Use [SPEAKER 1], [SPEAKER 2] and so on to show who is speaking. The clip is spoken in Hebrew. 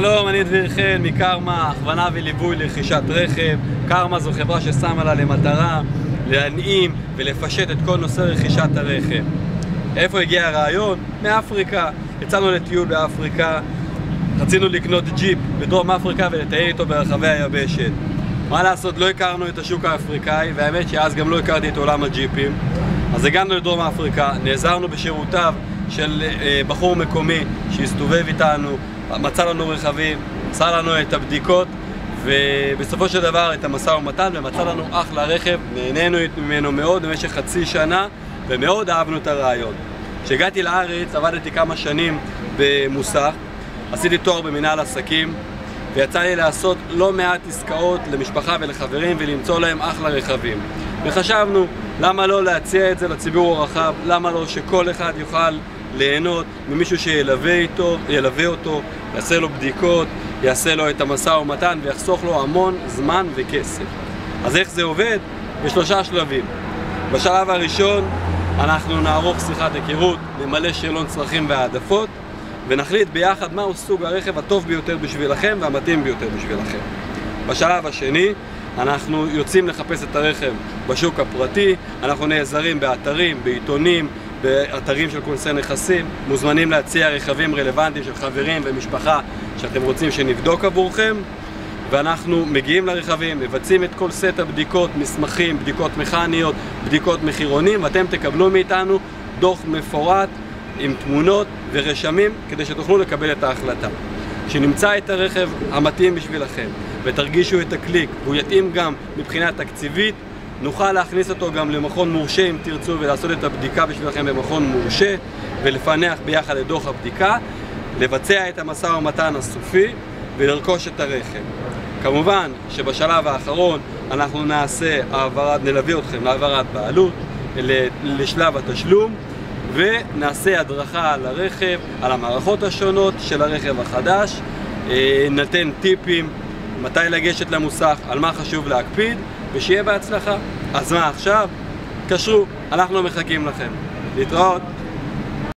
[SPEAKER 1] שלום, אני דביר חן מקרמה, הכוונה וליווי לרכישת רכב. קרמה זו חברה ששמה לה למטרה להנעים ולפשט את כל נושא רכישת הרכב. איפה הגיע הרעיון? מאפריקה. יצאנו לטיול באפריקה, רצינו לקנות ג'יפ בדרום אפריקה ולטייל איתו ברחבי היבשת. מה לעשות, לא הכרנו את השוק האפריקאי, והאמת שאז גם לא הכרתי את עולם הג'יפים. אז הגענו לדרום אפריקה, נעזרנו בשירותיו של בחור מקומי שהסתובב איתנו, מצא לנו רכבים, עשה לנו את הבדיקות ובסופו של דבר את המשא ומתן, ומצא לנו אחלה רכב. נהנינו ממנו מאוד במשך חצי שנה ומאוד אהבנו את הרעיון. כשהגעתי לארץ עבדתי כמה שנים במוסך, עשיתי תואר במנהל עסקים ויצא לי לעשות לא מעט עסקאות למשפחה ולחברים ולמצוא להם אחלה רכבים. וחשבנו, למה לא להציע את זה לציבור הרחב? למה לא שכל אחד יוכל ליהנות ממישהו שילווה אותו, יעשה לו בדיקות, יעשה לו את המשא ומתן ויחסוך לו המון זמן וכסף. אז איך זה עובד? בשלושה שלבים. בשלב הראשון אנחנו נערוך שיחת היכרות, נמלא שאלון צרכים והעדפות ונחליט ביחד מהו סוג הרכב הטוב ביותר בשבילכם והמתאים ביותר בשבילכם. בשלב השני אנחנו יוצאים לחפש את הרכב בשוק הפרטי, אנחנו נעזרים באתרים, בעיתונים, באתרים של כונסי נכסים, מוזמנים להציע רכבים רלוונטיים של חברים ומשפחה שאתם רוצים שנבדוק עבורכם, ואנחנו מגיעים לרכבים, מבצעים את כל סט הבדיקות, מסמכים, בדיקות מכניות, בדיקות מחירונים, ואתם תקבלו מאיתנו דוח מפורט עם תמונות ורשמים כדי שתוכלו לקבל את ההחלטה. כשנמצא את הרכב המתאים בשבילכם ותרגישו את הקליק והוא יתאים גם מבחינה תקציבית, נוכל להכניס אותו גם למכון מורשה אם תרצו ולעשות את הבדיקה בשבילכם במכון מורשה ולפענח ביחד את דוח הבדיקה, לבצע את המשא ומתן הסופי ולרכוש את הרכב. כמובן שבשלב האחרון אנחנו נלווה אתכם להעברת בעלות, לשלב התשלום, ונעשה הדרכה על הרכב, על המערכות השונות של הרכב החדש, נתן טיפים מתי לגשת למוסך, על מה חשוב להקפיד, ושיהיה בהצלחה. אז מה עכשיו? קשרו, אנחנו מחכים לכם. להתראות.